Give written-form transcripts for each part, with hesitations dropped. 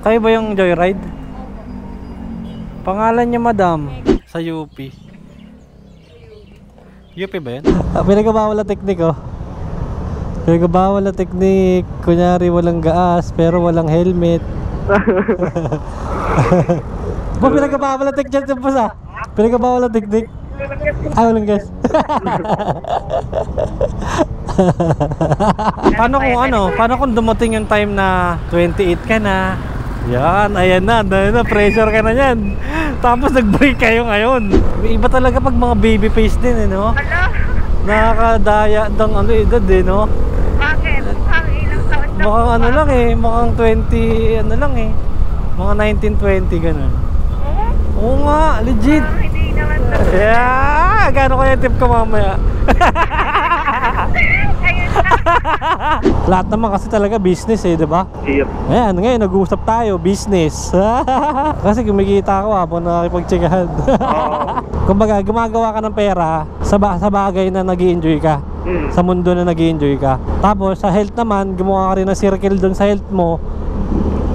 Kayo ba yung Joyride? Pangalan niya madam sa UP. UP ba yun? Pinagabawal na teknik oh. Pinagabawal na teknik. Kunyari walang gaas pero walang helmet. Ba pinagabawal na teknik dyan pa sa? Pinagabawal na teknik. Ah, walang gas. Paano kung dumating yung time na 28 ka na? Yan, ayan na, pressure ka na yan. Tapos nag-break kayo ngayon. Iba talaga pag mga baby face din, no? Nakakadaya ng edad, no? Bakit? Mukhang ilang taon na Mukhang mukhang 20, mga 19-20 ganun. Oo nga, legit. Hindi naman na. Yeah, gano'n kaya tip ko mamaya? Ayun na. Lahat naman kasi talaga business di ba? Yep. Ayan, ngayon nag-uusap tayo, business. Kasi kumikita ako habang nakikipagtsikahan. Kumbaga, gumagawa ka ng pera sa bagay na nag-i-enjoy ka. Sa mundo na nag-i-enjoy ka. Tapos sa health naman, gumawa ka rin ng circle doon sa health mo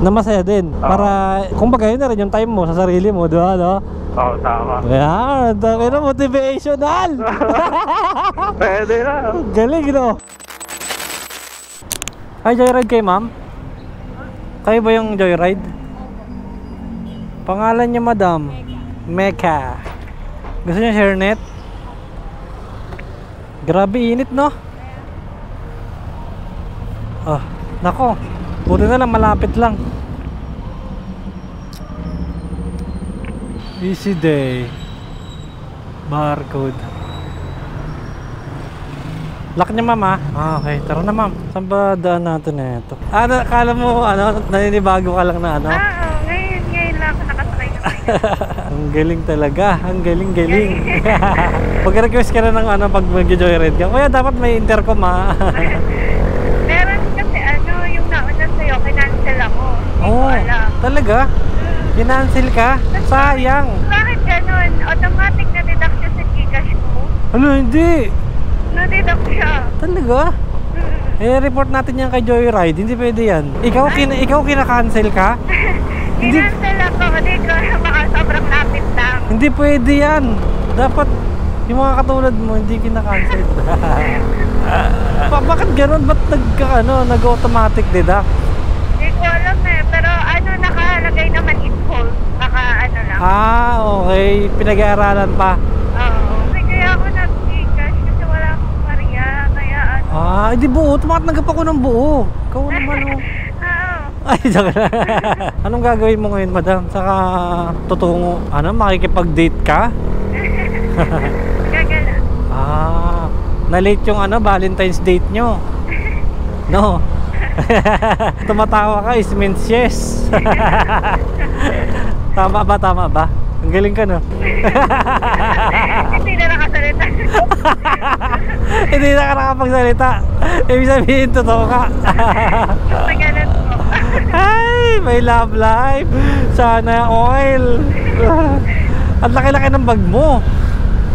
na masaya din. Para, kumbaga, yun na rin yung time mo sa sarili mo, di ba, no? Oo, tama. Ayan, dami na motivational. Pwede na. Galing, no? Ay, Joyride kayo, ma'am? Kayo ba yung Joyride? Pangalan niya, madam? Mecca. Gusto niyo hairnet? Grabe init, no? Oh, nako. Buti na lang, malapit lang. Easy day. Barcode. Lock niya, ma'am, okay, tara na, ma'am. Saan ba daan natin na ito? Akala mo, naninibago ka lang na, Oo, ngayon lang ako nakasakay na kayo. Ang galing talaga. Ang galing. Pag-request ka na ng pag mag-joyride ka. Kaya dapat may intercom, Meron kasi yung nauna sa'yo, kinancel ako. Hindi ko alam. Talaga? Kinancel ka? Sayang. Bakit ganun? Automatic na deduct siya sa Gcash ko. Ano, hindi. Na-deduct siya. Talaga? Report natin yan kay Joyride. Hindi pwede yan. Ikaw kina-cancel ka? Kinancel ako. Hindi ko baka sobrang lapit lang. Hindi pwede yan. Dapat yung mga katulad mo hindi kina-cancel. Bakit ganun? Ba't nag-automatic deduct? Hindi ko alam pero nakalagay naman in hold. Baka lang. Okay. Pinag-aaralan pa. Oo. Kaya ako nag-Gcash kasi wala akong Maria. Kaya Hindi buo. Tumatanggap ako ng buo. Ikaw naman, Oo. Ay, joke lang. Anong gagawin mo ngayon, madam? Saka tutungo, makikipag-date ka? Gagala. Na-late yung Valentine's date nyo. No? Tumatawa ka, is means yes. Tama ba? Ang galing ka, no? Hindi na nakasalita. Hindi na ka nakapagsalita. Ibig sabihin, totoo ka. Magalan po. Ay, may love life. Sana oil. Ang laki-laki ng bag mo.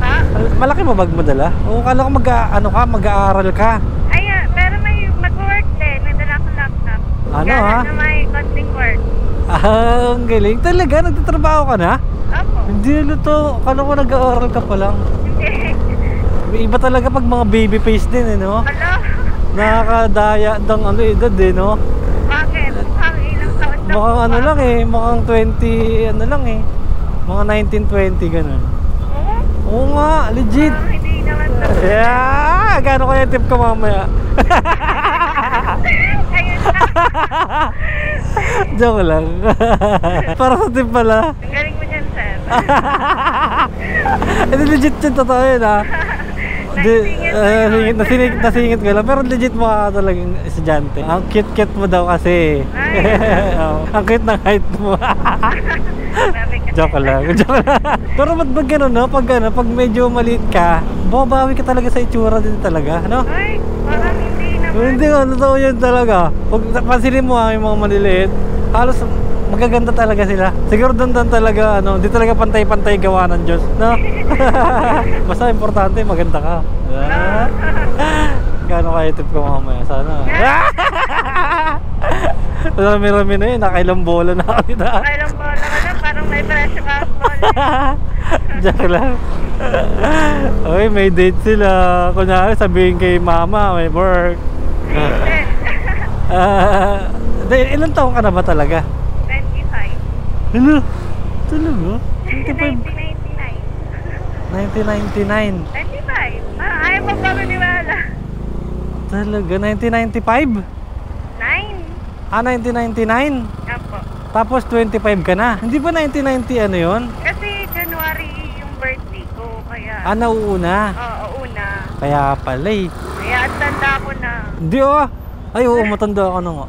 Ha? Malaki mo bag mo dala? O kala ko mag-aaral ka. Ay, pero may mag-work din. May dala akong laptop. Ano, na may konting work. Ang galing. Talaga? Nagtatrabaho ka na? Opo. Hindi luto. Kala ko nag-aaral ka pa lang. Hindi. Iba talaga pag mga baby face din, no? Hello? Nakakadaya ng edad, no? Bakit? Mukhang ilang taon na Mukhang mukhang 20, mga 19-20 ganun. Oo nga, legit. Hindi naman na. Yeah, gano'n kaya tip ko mamaya? Ayun na. Joke lang. Para sa tip pala. Ang galing mo dyan, sir. Hindi, legit yun, totoo yun, Nasingit ko lang. Pero legit mo ka talagang estudyante. Ang cute mo daw kasi. Ang cute ng height mo. Joke lang. Pero ba't ganun, no? Pag medyo maliit ka, bumabawi ka talaga sa itsura din talaga, no? Ay, parang hindi naman. Hindi, totoo yun talaga. Pag pansinin mo yung mga maliliit, halos magaganda talaga sila. Siguro doon talaga, hindi talaga pantay-pantay gawa ng Diyos, no? Basta importante, maganda ka. Gano'n kaya tip ko mamaya? Sana. Rami-rami na yun, nakailang bola na ako dito. Kailang bola ka na, parang may presyo ka ang bola. Joke lang. Okay, may date sila. Kunyari sabihin kay mama, may work. Ilan taong ka na ba talaga? 25. Ano? Talaga? 1999. 1999. 25. Ayaw mo ba maniwala? Talaga? 1995? 9. 1999? Apo. Tapos 25 ka na. Hindi ba 1990 ano yun? Kasi January yung birthday ko, kaya... Nauuna. Oo, una. Kaya pala eh. Kaya ang tanda ko na. Hindi oh. Ay oo, matanda ako nung.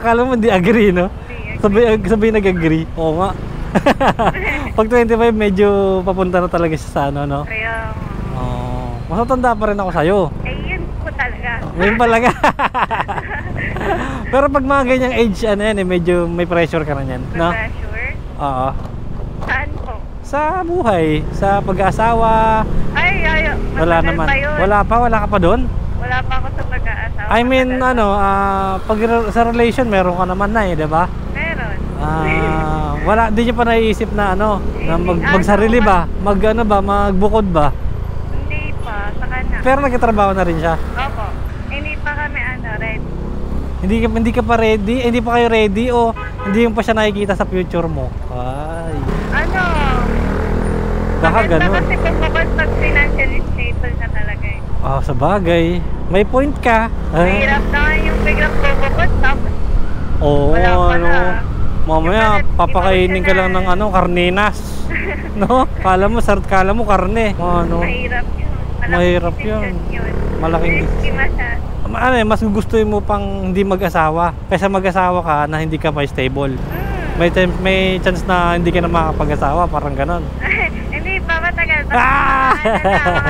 Kala mo hindi agree, no? Sabi nag-agree. Oo nga. Pag 25 medyo papunta na talaga siya sa ano, no? Kaya... Oh, mas matanda pa rin ako sa'yo. yun po talaga. Ngayon talaga. Pero pag mga ganyang age, ano yan eh, medyo may pressure ka na yan, no? Pressure? Oo. Saan po? Sa buhay, sa pag-aasawa. Ay, Wala matagal naman. pa yun. Wala ka pa doon? Wala pa ako sa pag-aasawa. I mean, Matagal ano, pag sa relation, meron ka naman na eh, di ba? Meron. Wala, di niyo pa naiisip na ano, na magsarili ba? Magbukod ba? Hindi pa, saka na. Pero nagtatrabaho na rin siya. Opo. Hindi pa kami ready. Hindi ka pa ready? Hindi pa kayo ready o hindi mo pa siya nakikita sa future mo? Ay. Ano? Baka maganda ganun. kasi pagkakot pag financially stable na talaga eh. Sa bagay. May point ka. Mahirap na yung biglang bubukod tapos Oo, wala pa ano. na. Mamaya, papakainin ka lang ng ano, karninas. No? Kala mo karne. Ano? mahirap yun. Mahirap yun. Malaking Risky masyado. Ano eh, mas gustuhin mo pang hindi mag-asawa kaysa mag-asawa ka na hindi ka pa stable. May chance na hindi ka na makapag-asawa, parang ganon. Hindi pa matagal. Ah!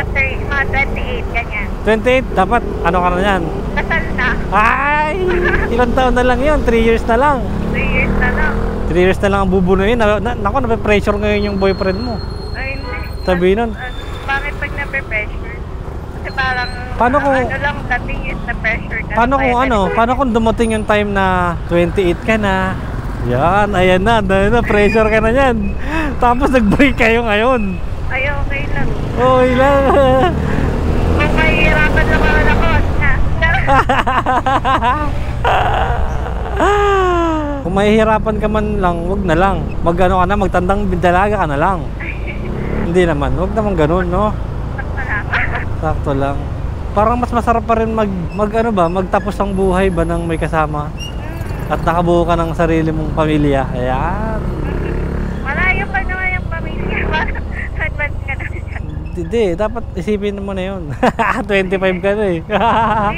Mga 28, ganyan. 28, dapat ano ka na yan? Kasal na. Ay! Ilang taon na lang yun? 3 years na lang. 3 years na lang. 3 years na lang ang bubunuin. Naku, nape-pressure ngayon yung boyfriend mo. Ay, hindi. Sabi nun. Bakit pag nape-pressure? Kasi parang Paano kung- ano lang, dating is na pressure ka. Paano kung dumating yung time na 28 ka na? Yan, ayan na, pressure ka na yan. Tapos nag-break kayo ngayon. Ay, okay lang. Okay lang. Kung mahihirapan lang ako na. Kung mahihirapan ka man lang, wag na lang. Mag-ano ka na, magtandang dalaga ka na lang. Hindi naman, wag naman ganun, no? Sakto lang. Parang mas masarap pa rin magtapos ang buhay ba ng may kasama. At nakabuo ka ng sarili mong pamilya. Ayan. Malayo pa naman yung pamilya. Advance ka na. Hindi, dapat isipin mo na yun. 25 ka na eh.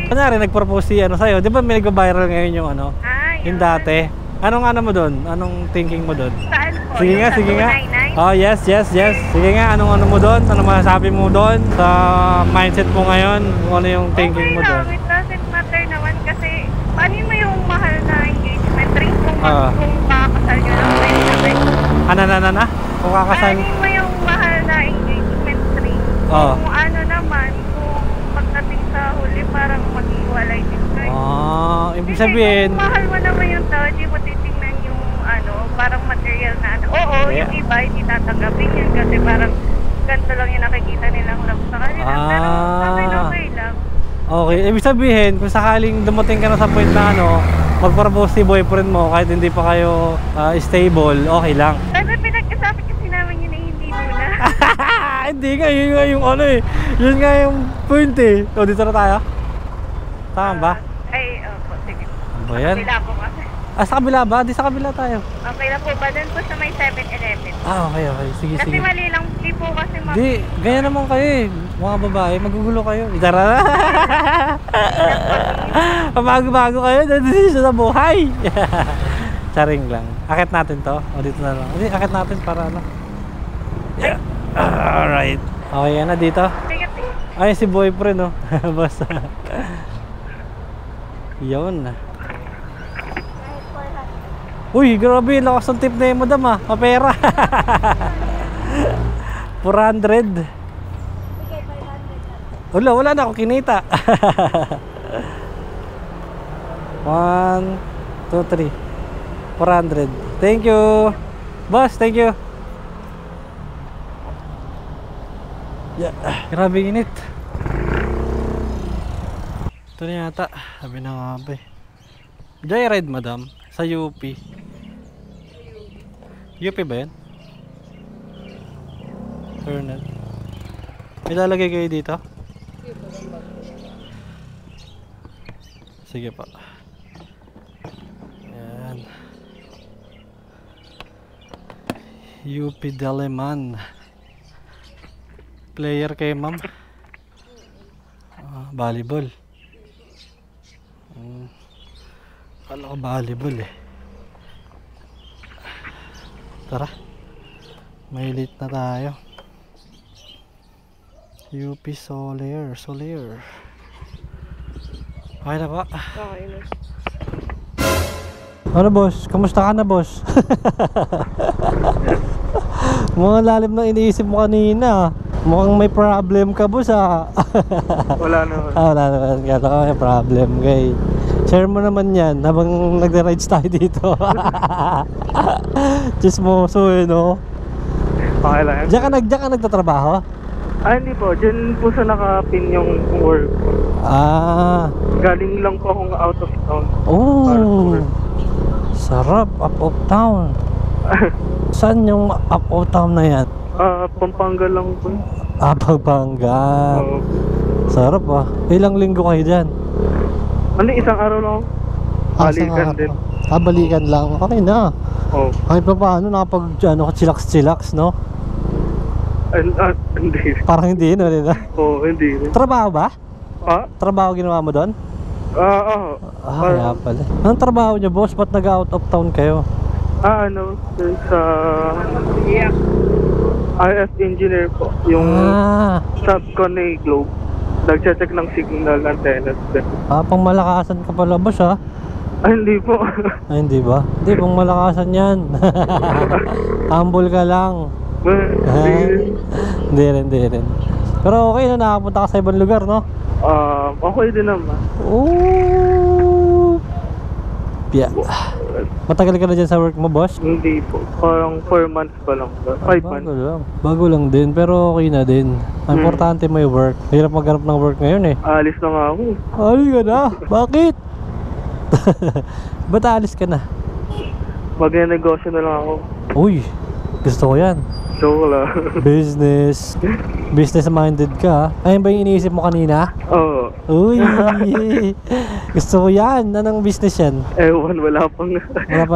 Kunyari, nag-propose si ano sa'yo. Di ba may nag-viral ngayon yung ano? Yung dati. Anong ano mo doon? Anong thinking mo doon? Saan po? Sige Yung nga, sa sige nga. 299? Oh, yes. Sige nga, anong ano mo doon? Ano masasabi mo doon? Sa mindset mo ngayon? Kung ano yung thinking mo doon? Okay lang, it doesn't matter naman kasi paano mo yung mahal na engagement ring kung kakasal nyo lang kayo sabi? Kung kakasal? Paano mo yung mahal na engagement ring? Kung ano naman, kung pagdating sa huli parang mag-iwalay din kayo. Ibig sabihin, Kung mahal mo naman yung tao, di mo titingnan yung ano, parang material na ano. Oo, yung iba hindi tatanggapin yun kasi parang ganito lang yung nakikita nilang love sa kanila. Pero okay lang. okay. Ibig sabihin, kung sakaling dumating ka na sa point na ano, mag-propose si boyfriend mo kahit hindi pa kayo stable, okay lang. Kasi pinag-usapan kasi namin yun na hindi muna. Hindi nga, yun nga yung ano eh. Yun nga yung point eh. O, dito na tayo? Tama ba? Ay, opo, sige. Ano ba yan? Kabila po kasi. Sa kabila ba? Di sa kabila tayo. Okay na po ba? Doon po sa may 7-Eleven. Okay. Sige. Kasi mali lang, di po kasi Di, ganyan naman kayo eh. Mga babae, magugulo kayo. Itara na. Pabago-bago kayo. Dito sa buhay. Charing lang. Akit natin to. O, dito na lang. Hindi, akit natin para ano. Yeah. Alright. Okay, yan na dito. Sige. Ay, si boyfriend, no? Basta. Yun. Uy, grabe. Lakas ng tip na yung madam, ah. Mapera. 400. Wala na ako kinita. 1, 2, 3. 400. Thank you. Boss, thank you. Yeah. Grabe init. Ito na yata. Sabi na nga ba eh. Joyride madam. Sa UP. UP ba yun? Colonel. May lalagay kayo dito? Sige pa. Ayan. UP Diliman. Player kayo ma'am? Volleyball. Kala ko volleyball eh. Tara. May late na tayo. UP Solier. Okay na ba? Okay na. Ano boss? Kamusta ka na boss? Mga lalim na iniisip mo kanina. Mukhang may problem ka boss ah. Wala naman. Wala naman. Kala ko may problem kay. Share mo naman yan habang nagre-rides tayo dito. Chismoso eh no? Okay lang yan. Diyan ka nagtatrabaho? Hindi po. Diyan po sa nakapin yung work. Galing lang po akong out of town. Oh, sarap. Up of town. Saan yung up of town na yan? Pampanga lang po. Pampanga. Sarap ah. Ilang linggo kayo dyan? Isang araw lang. Balikan din. Balikan lang. Okay na. Kahit pa paano chillax no? Hindi. Parang hindi no? Hindi rin. Trabaho ba? Trabaho ginawa mo doon? Kaya pala. Anong trabaho niyo boss? Ba't nag-out of town kayo? Sa RF engineer po. Yung subcon ni Globe. Nag-check ng signal antennas. Pang malakasan ka pala boss ha? Hindi po. Hindi ba? Hindi, pang malakasan yan. Humble ka lang. Hindi rin. Pero okay na, nakapunta ka sa ibang lugar no? Okay din naman. Yeah. Matagal ka na dyan sa work mo boss? Hindi po. Parang 4 months pa lang. 5 months. Bago lang din, pero okay na din. Importante may work. Hirap maghanap ng work ngayon eh. Alis na nga ako. Alis ka na? Bakit? Ba't alis ka na? Mag-negosyo na lang ako. Uy, gusto ko yan. Joke lang. Business minded ka. Ayun ba yung iniisip mo kanina? Oo. Uy, gusto ko yan. Anong business yan? Ewan, wala pa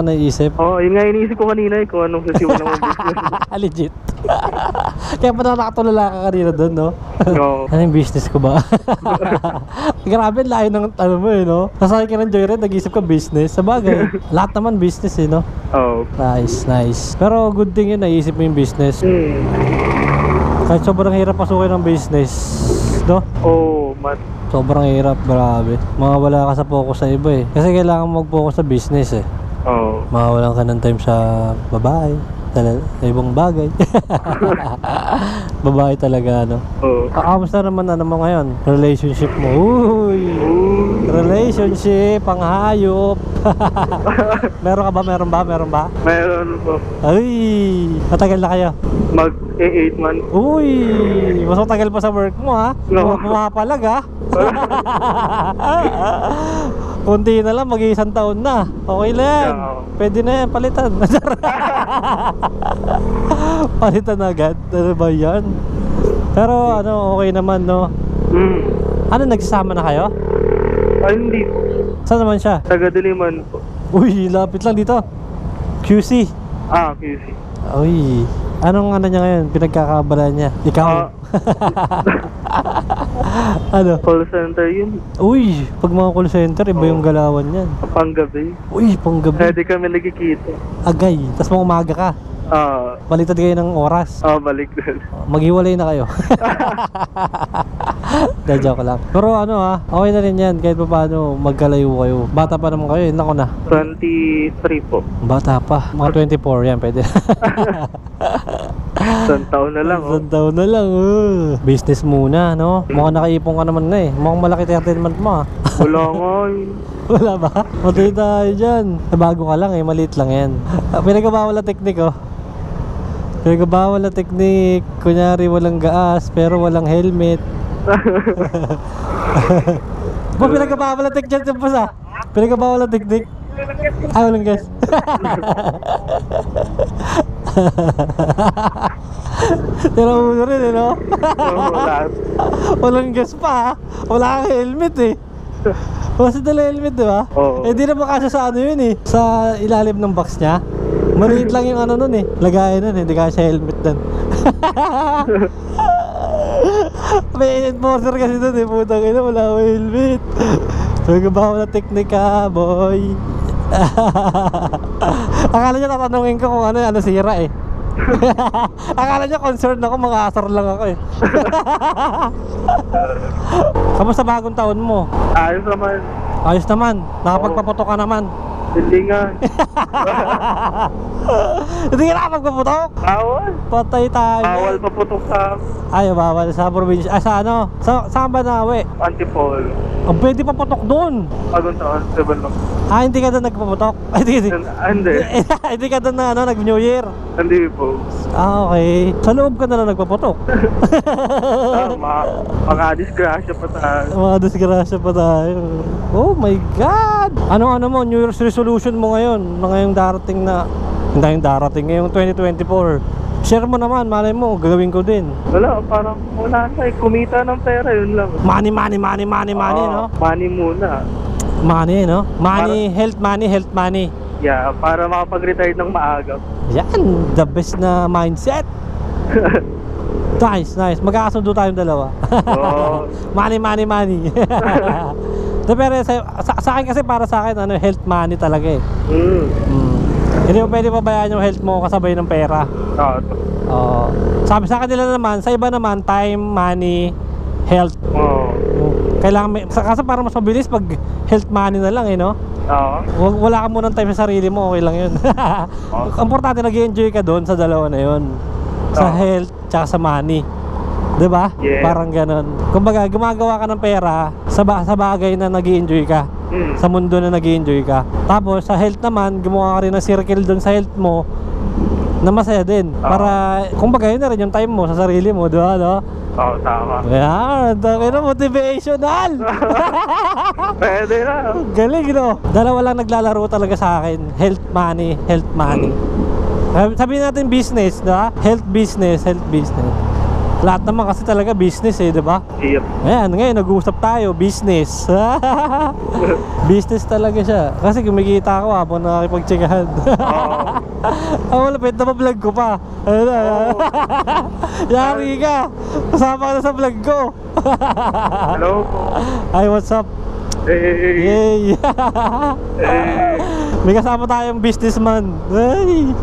naiisip? Yun nga iniisip ko kanina kung anong sasimulan mo business. Legit. Kaya pa nakakatulala ka kanina doon, no? Oo. Ano yung business ko ba? Grabe, layo ng ano mo eh, no? Nasakay ka ng joyride, nag-isip ka business. Sa bagay, lahat naman business eh, no? Oo. Nice. Pero good thing yun, naisip mo yung business. Kahit sobrang hirap pasukin ng business, no? Man. Sobrang hirap, grabe. Mawawala ka sa focus sa iba eh. Kasi kailangan mag-focus sa business eh. Mawawalan ka ng time sa babae, sa ibang bagay. Babae talaga, no? Kamusta naman mo ngayon? Relationship mo? Uy! Relationship, ang hayop. Meron ba? Meron po. Ay! Matagal na kayo? Mag-8 months. Uy! Mas matagal pa sa work mo ha? Pumapalag ha? Kunti na lang, mag-1 taon na. Okay na yan. Pwede na yan, palitan. Palitan agad. Ano ba yan? Pero okay naman no? Nagsasama na kayo? Hindi. Saan naman siya? Taga Diliman po. Uy, lapit lang dito. QC. QC. Uy, anong niya ngayon? Pinagkakaabala niya? Ikaw? Call center yun. Uy, pag mga call center, iba yung galawan yan. Panggabi. Uy, panggabi. Pwede kami nagkikita. Agay, tas mga umaga ka. Baliktad kayo ng oras. Balik din. Maghiwalay na kayo. Joke lang. Pero okay na rin yan. Kahit pa paano magkalayo kayo. Bata pa naman kayo, nako na. 23 po. Bata pa. Mga 24 yan, pwede. Isang taon na lang, oh. Isang taon na lang. Business muna, no? Mukhang nakaipon ka naman na eh. Mukhang malaki 13 month mo ah. Wala nga eh. Wala ba? Matay tayo dyan. Bago ka lang eh, maliit lang yan. Pinagabawal na teknik oh. Pinagabawal na teknik. Kunyari walang gaas pero walang helmet. Ba pinagabawal na teknik dyan boss ah. Pinagabawal na teknik. Ah, walang gas. Tira ulo rin eh, no? Wala. Walang gas pa, wala kang helmet eh. Wala sa dala helmet, di ba? Oo. Eh di na makasya sa ano yun eh, sa ilalim ng box niya. Maliit lang yung ano nun eh, lagayan nun, hindi kasya helmet nun. May enforcer kasi dun eh, putang ina, wala akong helmet. Nagbabawa na teknika, boy. Akala niya tatanungin ko kung ano sira eh. Akala niya concerned ako, mga asar lang ako eh. Kamusta bagong taon mo? Ayos naman. Ayos naman, nakapagpaputok ka naman. Hindi nga. Hindi ka nakapagpaputok? Bawal. Patay tayo. Bawal paputok sa Ay, bawal sa probinsya. Sa ano? Saan ba nawe? Antipolo. Ang pwede paputok doon. Bagong taon, 7 lang. Ah, hindi ka doon nagpaputok? Ay, hindi. Hindi. Hindi ka doon na ano, nag-New Year. Hindi po. Ah, okay. Sa loob ka na lang nagpaputok. Mga-disgrasya pa tayo. Mga disgrasya pa tayo. Oh my God! Ano mo, New Year's resolution mo ngayon? Na ngayong darating na... Hindi yung darating, ngayong 2024. Share mo naman, malay mo, gagawin ko din. Wala, parang wala na eh. Kumita ng pera, yun lang. Money, no? Money muna. Money, no? Money, health money. Yeah, para makapag-retire ng maaga. Yan, the best na mindset. Nice. Magkakasundo tayong dalawa. Oo. Money. Pero sa akin kasi, para sa akin, ano, health money talaga eh. Hindi mo pwede pabayaan yung health mo kasabay ng pera. Oo. Sabi sa kanila naman, sa iba naman, time, money, health. Oo. Kailangan kasi para mas mabilis pag health money na lang eh, no? Oo. Wala ka munang time sa sarili mo, okay lang yun. Ang importante, nag-enjoy ka doon sa dalawa na yun. Sa health, tsaka sa money. Diba? Yeah. Parang ganon. Kumbaga, gumagawa ka ng pera sa bagay na nag-i-enjoy ka. Sa mundo na nag-i-enjoy ka. Tapos, sa health naman, gumawa ka rin ng circle doon sa health mo na masaya din. Para, kumbaga, yun na rin yung time mo sa sarili mo, diba, no? Oo, tama. Yan, dami na motivational. Pwede na. Galing, no? Dalawa lang naglalaro talaga sa akin. Health money. Sabihin natin business, diba? Health business. Lahat naman kasi talaga business eh, diba? Yep. Ayan, ngayon nag-uusap tayo, business. Business talaga siya. Kasi kumikita ako habang nakakipag-checkahan. Ang malapit na vlog ko pa. Ayun na. Yari ka. Kasama ka na sa vlog ko. Hello po. Hi, what's up? Hey. Yay! Hey. May kasama tayong businessman. Ay!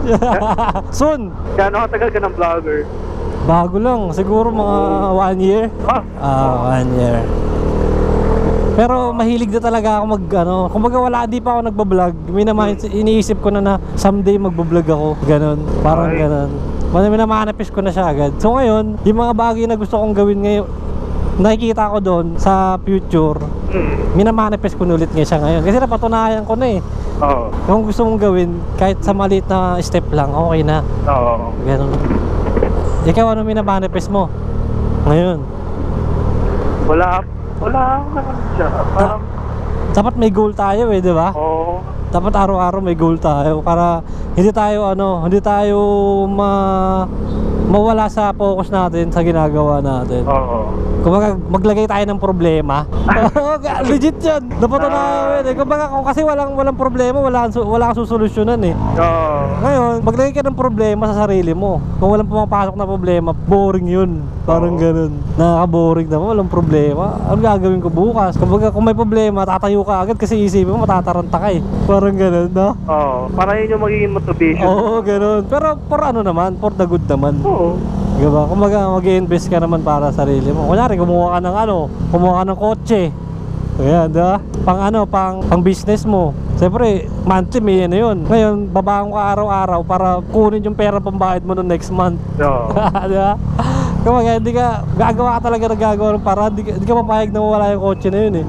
Soon! Gano'ng katagal ka ng vlogger? Bago lang, siguro mga 1 year. 1 year. Pero mahilig na talaga ako kumbaga di pa ako nagbablog. Iniisip ko na someday magbablog ako. Ganon, parang ganon. Minamanifest ko na siya agad. So ngayon, yung mga bagay na gusto kong gawin ngayon, nakikita ko doon sa future, minamanifest ko ulit siya ngayon. Kasi napatunayan ko na eh. Oo. Kung gusto mong gawin, kahit sa maliit na step lang, okay na. Oo. Ganon. Ikaw, ano minamanifest mo ngayon? Wala naman siya. Parang Dapat may goal tayo eh, di ba? oo. Dapat araw-araw may goal tayo para hindi tayo mawala sa focus natin sa ginagawa natin. Oo. Kumbaga maglagay tayo ng problema. Legit 'yan. Napatunayan eh. Kumbaga kung kasi walang problema, wala kang susolusyonan eh. Oo. Ngayon, maglagay ka ng problema sa sarili mo. Kung walang pumapasok na problema, boring 'yun. Parang ganun. Nakaka-boring naman, walang problema. Ano gagawin ko bukas? Kumbaga kung may problema, tatayo ka agad kasi isipin mo matataranta ka eh. Parang ganun, no? Oo. Para yun yung magiging motivation. Oo, ganun. Pero for ano naman, for the good naman. Oo. Diba? Kumbaga mag-i-invest ka naman para sa sarili mo. Kunyari, kumuha ka ng kotse. Ayan, diba? Pang business mo. Siyempre, monthly may ano yun. Ngayon, babahan ka araw-araw para kunin yung pera pambayad mo no next month. Oo. Di ba? Kaya hindi ka, gagawa ka talaga ng gagawa ng para, hindi ka mapayag na mawala yung kotse na yun eh.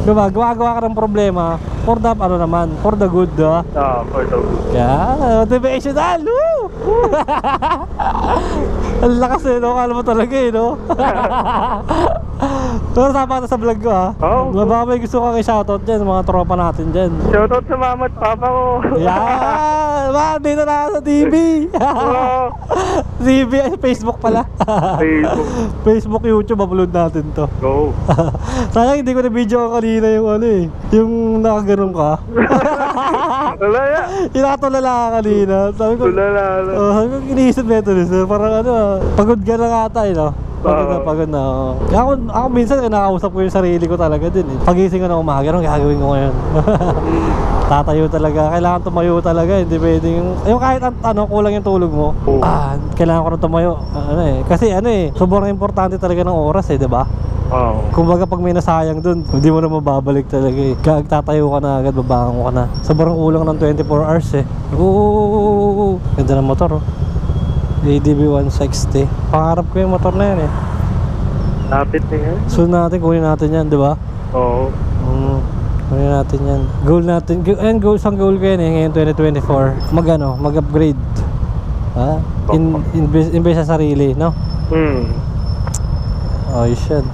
Diba? Gawa ka ng problema for the, ano naman, for the good, diba? For the good. Kaya, motivational! Woo! Ang lakas eh, no? Kala mo talaga eh, no? Pero tama ka sa vlog ko ha. Oo. Baka may gusto kang i-shoutout dyan, mga tropa natin dyan. Shoutout sa mama at papa ko. Yan! Man, dito na ako sa TV! Oo. TV, Facebook pala. Facebook. Facebook, YouTube, upload natin to. Go. Sayang hindi ko na-video ko kanina yung ano eh. Yung nakaganon ka. Wala yan. Yung nakatulala ka kanina. Sabi ko, Tulala. sabi ko, iniisip na ito sir. Parang ano, pagod ka na ata eh, no? Pagod na. Oh. Ako minsan nakakausap ko yung sarili ko talaga din eh. Pagising ko na umaga, anong gagawin ko ngayon? Tatayo talaga, kailangan tumayo talaga, hindi pwedeng yung kahit ano, kulang yung tulog mo. Kailangan ko na tumayo. Ano eh, kasi ano eh, sobrang importante talaga ng oras eh, di ba? Oo. Kumbaga pag may nasayang dun, hindi mo na mababalik talaga eh. Tatayo ka na agad, babangon ka na. Sobrang kulang ng 24 hours eh. Ooh, ganda ng motor oh. ADB 160. Pangarap ko yung motor na yan eh. Lapit na yan. Soon natin, kunin natin yan, di ba? Oo. Kunin natin yan. Goal natin, and ang goal ko yan eh, ngayon 2024. Mag-upgrade. Ha? Invest sa sarili, no? Ayos yan.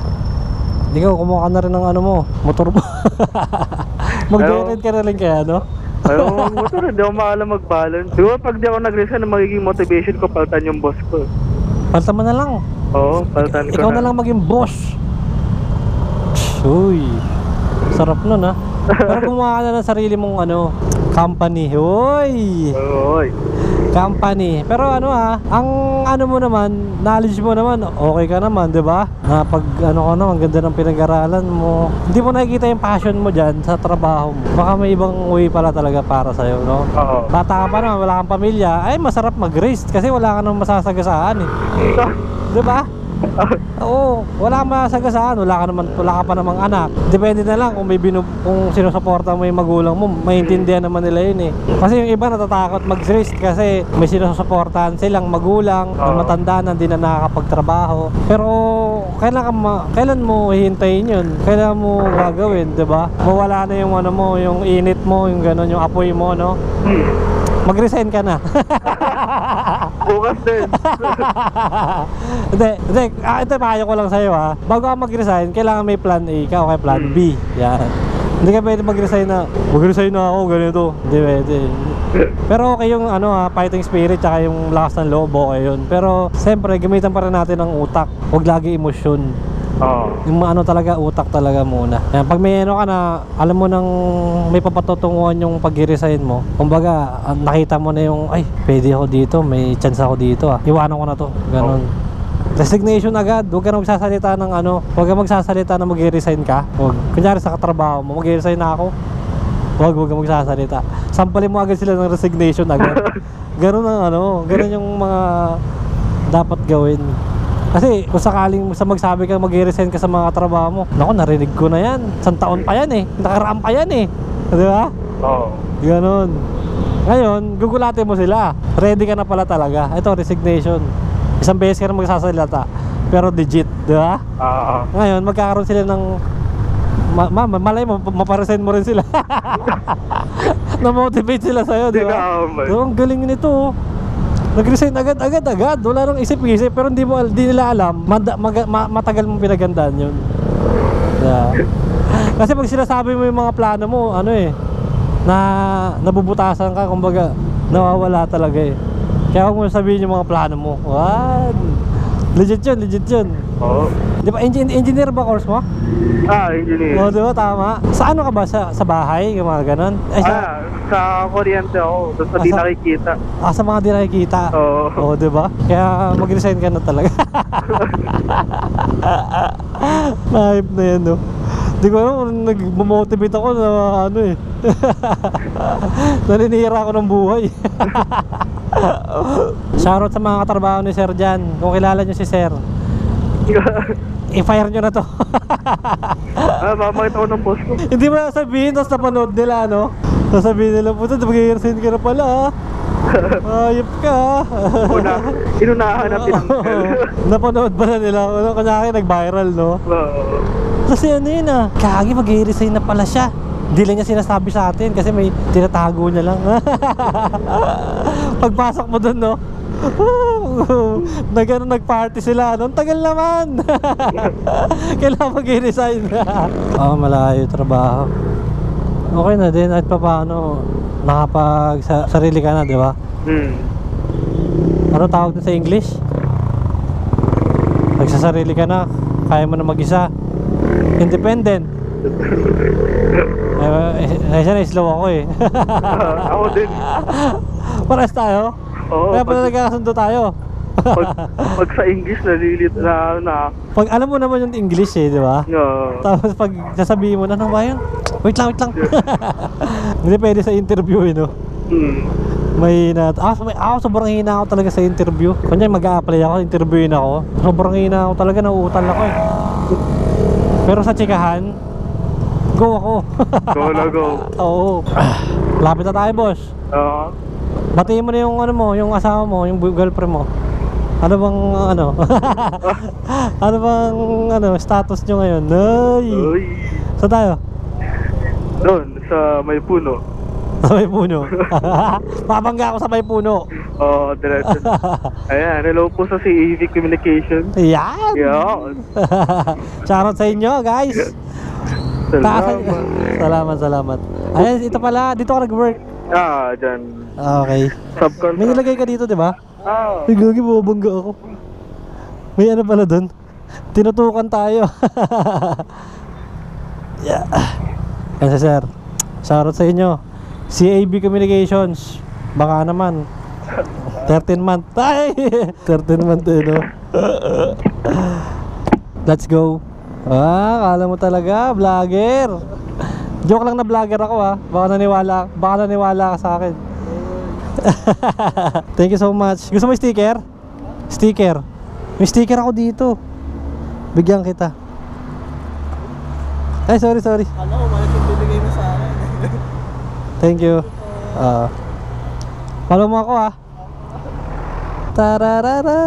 Ikaw, kumuha ka na rin ng ano mo, motor mo. Mag-generate ka na rin kaya, no? Ayaw ko mag-motor, hindi ako maalam mag-balance. Siguro pag di ako nag-resign, magiging motivation ko, paltan yung boss ko. Palta mo na lang. Oo, paltan ko Ikaw na lang maging boss. Uy, sarap nun ha. Pero kumuha ka na ng sarili mong ano, company. Uy, Oo. company. Pero ano ang ano mo naman, knowledge mo naman, okay ka naman, 'di ba? Pag ano ka naman, ganda ng pinag-aralan mo. Hindi mo nakikita yung passion mo diyan sa trabaho mo. Baka may ibang way pala talaga para sa iyo, no? Oo. Bata ka pa naman, wala kang pamilya, ay masarap mag-race kasi wala ka nang masasagasaan eh. 'Di ba? Oo, wala kang masasagasaan, wala ka pa namang anak. Depende na lang kung sinusuporta mo yung magulang mo, maintindihan naman nila yun eh. Kasi yung iba natatakot mag-race kasi may sinusuportahan silang magulang na matanda na, hindi na nakakapagtrabaho. Pero kailan mo hihintayin yun? Kailan mo gagawin, 'di ba? Mawala na yung ano mo, yung init mo, yung gano'n, yung apoy mo, no? Mag-resign ka na. Bukas din. Hindi, ito payo ko lang sa'yo ha. Bago ka mag-resign, kailangan may plan A ka o kaya plan B. Yan. Hindi ka pwede mag-resign na ako, ganito. Hindi pwede. Pero okay yung ano fighting spirit tsaka yung lakas ng loob, okay yun. Pero siyempre, gamitan pa rin natin ng utak. Huwag lagi emosyon. Yung ano talaga, utak talaga muna. Yan, pag may ano ka na, alam mo nang may papatutunguhan yung pag-resign mo. Kumbaga, nakita mo na yung, ay, pwede ako dito, may chance ako dito iwanan ko na to, ganun. Resignation agad, huwag ka na magsasalita ng ano, huwag ka magsasalita na mag-resign ka. Huwag, kunyari sa katrabaho mo, mag-resign na ako. Huwag ka magsasalita. Sampalin mo agad sila ng resignation agad. Ganun ang ano, ganun yung mga dapat gawin. Kasi kung sakaling magsabi ka, mag-resign ka sa mga trabaho mo, naku, narinig ko na yan, 1 taon pa yan eh, nakaraan pa yan eh, di ba? Oo. Ganon. Ngayon, gugulatin mo sila, ready ka na pala talaga. Ito, resignation. Isang beses ka na magsasalita, pero legit, di ba? Ngayon, magkakaroon sila ng malay mo, maparesign mo rin sila. Na-motivate sila sa'yo, di ba? So, ang galing nito. Nag-resign agad. Wala nang isip-isip, pero hindi nila alam, matagal mong pinagandaan yun. Yeah. Kasi pag sinasabi mo yung mga plano mo, ano eh, na nabubutasan ka, kumbaga, nawawala talaga eh. Kaya huwag mo sabihin yung mga plano mo. What? Legit yun. Oo. Di ba, engineer ba course mo? Engineer. Oo, di ba, tama. Sa ano ka ba? Sa bahay? Yung mga ganon? Sa kuryente ako. Doon sa di nakikita. Sa mga di nakikita? Oo, di ba? Kaya mag-resign ka na talaga. Nahype na yan, no? Di ko alam, nag-motivate ako na ano eh. Naninira ako ng buhay. Shoutout sa mga katrabaho ni Sir dyan. Kung kilala nyo si Sir, I-fire nyo na to. Mamakita ko ng boss ko. Hindi mo na sabihin, tapos napanood nila, no? Sasabihin nila, puto, mag-resign ka na pala, ha? Ayop ka, ha? Inunahan na tinanggal. Napanood ba na nila? Ano, kanyaki nag-viral, no? Kasi ano yun, kagi, mag-resign na pala siya. Hindi lang niya sinasabi sa atin kasi may tinatago niya lang. Pagpasok mo dun, no? Nagparty sila, no? Ang tagal naman. Kailangan mag-resign. Malayo trabaho. Okay na din at paano sarili ka na, di ba? Ano tawag din sa English? Nagsasarili ka na, kaya mo na mag-isa. Independent. Siya na slow ako eh. Ako din. Pares tayo? Oo. Kaya pala nagkakasundo tayo. Pag sa English nalilit na. Pag alam mo naman yung English eh, di ba? Tapos pag sasabihin mo na, ano ba yun? Wait lang. Hindi pwede sa interview eh, no? Ako sobrang hina ako talaga sa interview. Kunya mag-a-apply ako, interviewin ako. Sobrang hina ako talaga, nauutal ako eh. Pero sa chikahan, go ako. Go. Oo. Lapit na tayo, boss. Oo. Batiin mo na yung yung asawa mo, yung girlfriend mo. Ano bang ano bang status nyo ngayon? Ay. Saan tayo? Doon, sa may puno. Sa may puno. Mabangga ako sa may puno. Oo, diretso. Ayan, hello po sa CAV Communication. Yan. Yan. Shoutout sa inyo, guys. Salamat. Ayan, ito pala, dito ka nag-work. Dyan. Okay. Subcontract. May nilagay ka dito, di ba? Ay, gagi, mabangga ako. May ano pala doon. Tinutukan tayo. Yeah. Kasi sir, shoutout sa inyo. CAB Communications. Baka naman 13 month. Ay! 13 month eh, no? Let's go. Kala mo talaga, vlogger. Joke lang na vlogger ako, Baka naniwala ka sa akin. Thank you so much. Gusto mo sticker? Sticker. May sticker ako dito. Bigyan kita. Ay, sorry. Ano, malaki yung binigay mo sa akin. Thank you. Follow mo ako, Tararara.